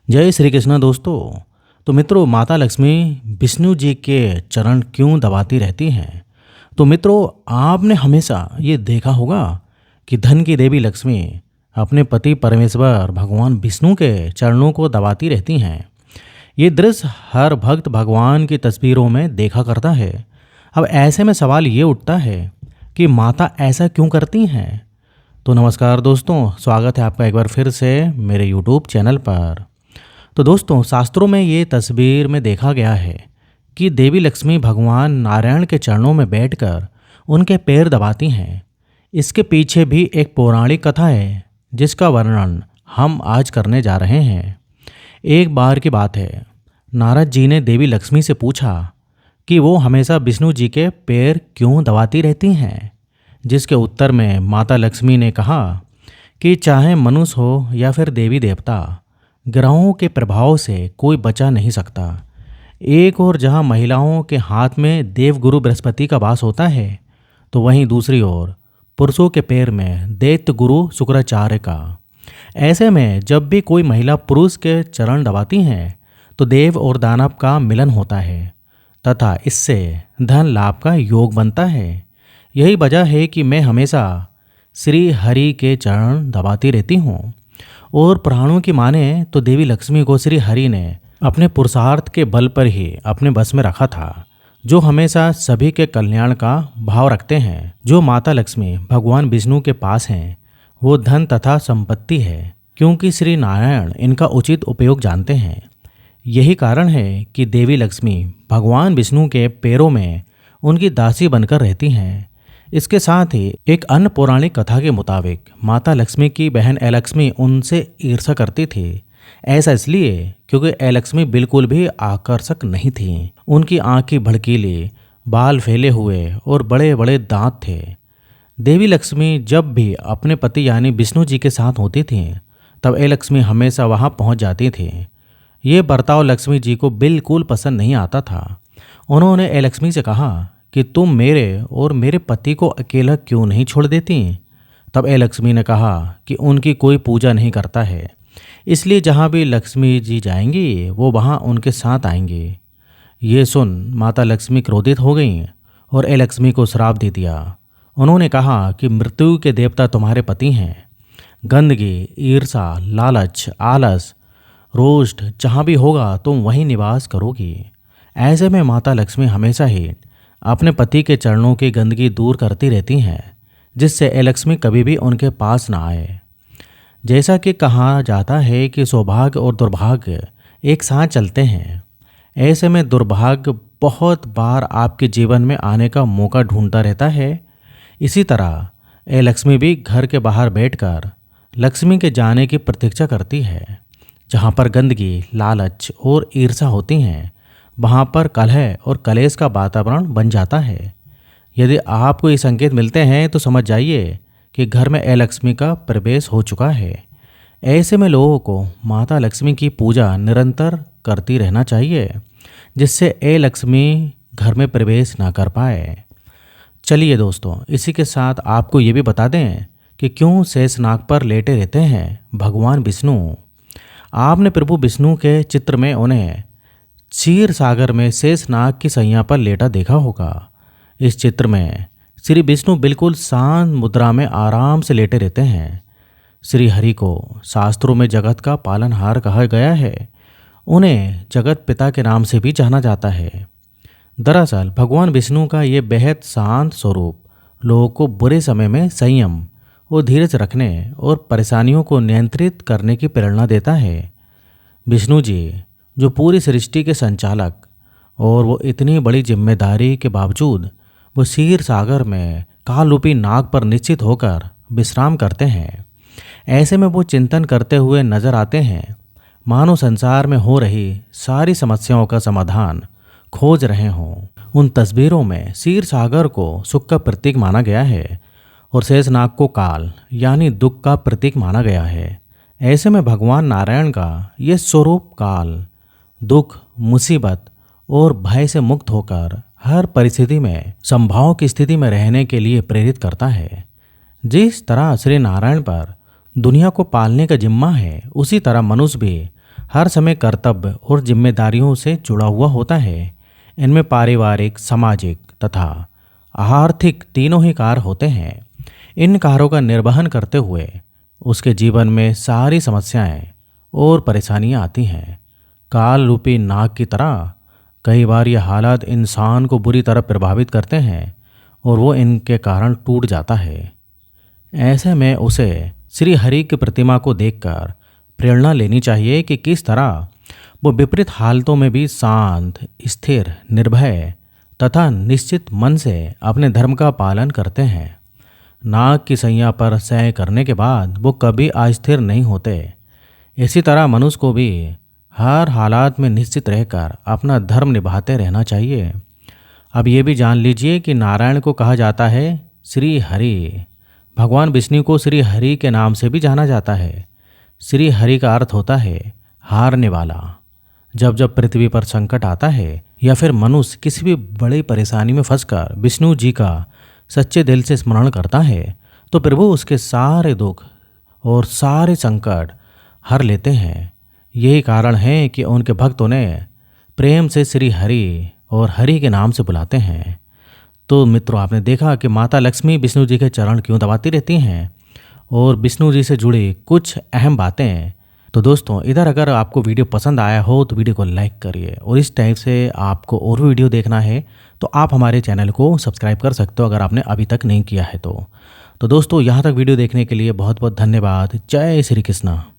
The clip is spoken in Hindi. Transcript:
जय श्री कृष्ण दोस्तों। तो मित्रों, माता लक्ष्मी विष्णु जी के चरण क्यों दबाती रहती हैं? तो मित्रों, आपने हमेशा ये देखा होगा कि धन की देवी लक्ष्मी अपने पति परमेश्वर भगवान विष्णु के चरणों को दबाती रहती हैं। ये दृश्य हर भक्त भगवान की तस्वीरों में देखा करता है। अब ऐसे में सवाल ये उठता है कि माता ऐसा क्यों करती हैं? तो नमस्कार दोस्तों, स्वागत है आपका एक बार फिर से मेरे यूट्यूब चैनल पर। तो दोस्तों, शास्त्रों में ये तस्वीर में देखा गया है कि देवी लक्ष्मी भगवान नारायण के चरणों में बैठकर उनके पैर दबाती हैं। इसके पीछे भी एक पौराणिक कथा है जिसका वर्णन हम आज करने जा रहे हैं। एक बार की बात है, नारद जी ने देवी लक्ष्मी से पूछा कि वो हमेशा विष्णु जी के पैर क्यों दबाती रहती हैं। जिसके उत्तर में माता लक्ष्मी ने कहा कि चाहे मनुष्य हो या फिर देवी देवता, ग्रहों के प्रभाव से कोई बचा नहीं सकता। एक ओर जहाँ महिलाओं के हाथ में देवगुरु बृहस्पति का वास होता है, तो वहीं दूसरी ओर पुरुषों के पैर में दैत्य गुरु शुक्राचार्य का। ऐसे में जब भी कोई महिला पुरुष के चरण दबाती हैं तो देव और दानव का मिलन होता है तथा इससे धन लाभ का योग बनता है। यही वजह है कि मैं हमेशा श्री हरि के चरण दबाती रहती हूँ। और पुराणों की माने तो देवी लक्ष्मी को श्री हरि ने अपने पुरुषार्थ के बल पर ही अपने बस में रखा था, जो हमेशा सभी के कल्याण का भाव रखते हैं। जो माता लक्ष्मी भगवान विष्णु के पास हैं वो धन तथा संपत्ति है, क्योंकि श्री नारायण इनका उचित उपयोग जानते हैं। यही कारण है कि देवी लक्ष्मी भगवान विष्णु के पैरों में उनकी दासी बनकर रहती हैं। इसके साथ ही एक अन्य पौराणिक कथा के मुताबिक माता लक्ष्मी की बहन अलक्ष्मी उनसे ईर्ष्या करती थी। ऐसा इसलिए क्योंकि अलक्ष्मी बिल्कुल भी आकर्षक नहीं थी। उनकी आंखें भड़कीली, बाल फैले हुए और बड़े बड़े दांत थे। देवी लक्ष्मी जब भी अपने पति यानी विष्णु जी के साथ होती थी तब अलक्ष्मी हमेशा वहां पहुंच जाती थी। ये बर्ताव लक्ष्मी जी को बिल्कुल पसंद नहीं आता था। उन्होंने अलक्ष्मी से कहा कि तुम मेरे और मेरे पति को अकेला क्यों नहीं छोड़ देती? तब अलक्ष्मी ने कहा कि उनकी कोई पूजा नहीं करता है, इसलिए जहाँ भी लक्ष्मी जी जाएंगी वो वहाँ उनके साथ आएंगी। ये सुन माता लक्ष्मी क्रोधित हो गईं और अलक्ष्मी को श्राप दे दिया। उन्होंने कहा कि मृत्यु के देवता तुम्हारे पति हैं। गंदगी, ईर्षा, लालच, आलस, रोष्ट जहाँ भी होगा तुम वहीं निवास करोगी। ऐसे में माता लक्ष्मी हमेशा ही अपने पति के चरणों की गंदगी दूर करती रहती हैं, जिससे अलक्ष्मी कभी भी उनके पास ना आए। जैसा कि कहा जाता है कि सौभाग्य और दुर्भाग्य एक साथ चलते हैं। ऐसे में दुर्भाग्य बहुत बार आपके जीवन में आने का मौका ढूंढता रहता है। इसी तरह अलक्ष्मी भी घर के बाहर बैठकर लक्ष्मी के जाने की प्रतीक्षा करती है। जहाँ पर गंदगी, लालच और ईर्ष्या होती हैं वहाँ पर कलह और कलेश का वातावरण बन जाता है। यदि आपको ये संकेत मिलते हैं तो समझ जाइए कि घर में अलक्ष्मी का प्रवेश हो चुका है। ऐसे में लोगों को माता लक्ष्मी की पूजा निरंतर करती रहना चाहिए, जिससे अलक्ष्मी घर में प्रवेश ना कर पाए। चलिए दोस्तों, इसी के साथ आपको ये भी बता दें कि क्यों शेषनाग पर लेटे रहते हैं भगवान विष्णु। आपने प्रभु विष्णु के चित्र में उन्हें क्षीर सागर में शेषनाग की सैया पर लेटा देखा होगा। इस चित्र में श्री विष्णु बिल्कुल शांत मुद्रा में आराम से लेटे रहते हैं। श्री हरि को शास्त्रों में जगत का पालनहार कहा गया है। उन्हें जगत पिता के नाम से भी जाना जाता है। दरअसल भगवान विष्णु का ये बेहद शांत स्वरूप लोगों को बुरे समय में संयम और धीरज रखने और परेशानियों को नियंत्रित करने की प्रेरणा देता है। विष्णु जी जो पूरी सृष्टि के संचालक और वो इतनी बड़ी जिम्मेदारी के बावजूद वो क्षीर सागर में काल रूपी नाग पर निश्चित होकर विश्राम करते हैं। ऐसे में वो चिंतन करते हुए नजर आते हैं, मानो संसार में हो रही सारी समस्याओं का समाधान खोज रहे हों। उन तस्वीरों में क्षीर सागर को सुख का प्रतीक माना गया है और शेषनाग को काल यानी दुख का प्रतीक माना गया है। ऐसे में भगवान नारायण का ये स्वरूप काल, दुख, मुसीबत और भय से मुक्त होकर हर परिस्थिति में संभाव की स्थिति में रहने के लिए प्रेरित करता है। जिस तरह श्री नारायण पर दुनिया को पालने का जिम्मा है, उसी तरह मनुष्य भी हर समय कर्तव्य और जिम्मेदारियों से जुड़ा हुआ होता है। इनमें पारिवारिक, सामाजिक तथा आर्थिक तीनों ही कार्य होते हैं। इन कार्यों का निर्वहन करते हुए उसके जीवन में सारी समस्याएं और परेशानियां आती हैं। काल रूपी नाग की तरह कई बार ये हालात इंसान को बुरी तरह प्रभावित करते हैं और वो इनके कारण टूट जाता है। ऐसे में उसे श्री हरि की प्रतिमा को देखकर प्रेरणा लेनी चाहिए कि किस तरह वो विपरीत हालतों में भी शांत, स्थिर, निर्भय तथा निश्चित मन से अपने धर्म का पालन करते हैं। नाग की सैया पर सय करने के बाद वो कभी अस्थिर नहीं होते। इसी तरह मनुष्य को भी हर हालात में निश्चित रहकर अपना धर्म निभाते रहना चाहिए। अब ये भी जान लीजिए कि नारायण को कहा जाता है श्री हरि। भगवान विष्णु को श्री हरि के नाम से भी जाना जाता है। श्री हरि का अर्थ होता है हारने वाला। जब जब पृथ्वी पर संकट आता है या फिर मनुष्य किसी भी बड़ी परेशानी में फंसकर विष्णु जी का सच्चे दिल से स्मरण करता है तो प्रभु उसके सारे दुख और सारे संकट हर लेते हैं। यही कारण है कि उनके भक्त उन्हें प्रेम से श्री हरि और हरि के नाम से बुलाते हैं। तो मित्रों, आपने देखा कि माता लक्ष्मी विष्णु जी के चरण क्यों दबाती रहती हैं और विष्णु जी से जुड़ी कुछ अहम बातें। तो दोस्तों, इधर अगर आपको वीडियो पसंद आया हो तो वीडियो को लाइक करिए और इस टाइप से आपको और भी वीडियो देखना है तो आप हमारे चैनल को सब्सक्राइब कर सकते हो अगर आपने अभी तक नहीं किया है तो दोस्तों, यहाँ तक वीडियो देखने के लिए बहुत बहुत धन्यवाद। जय श्री कृष्णा।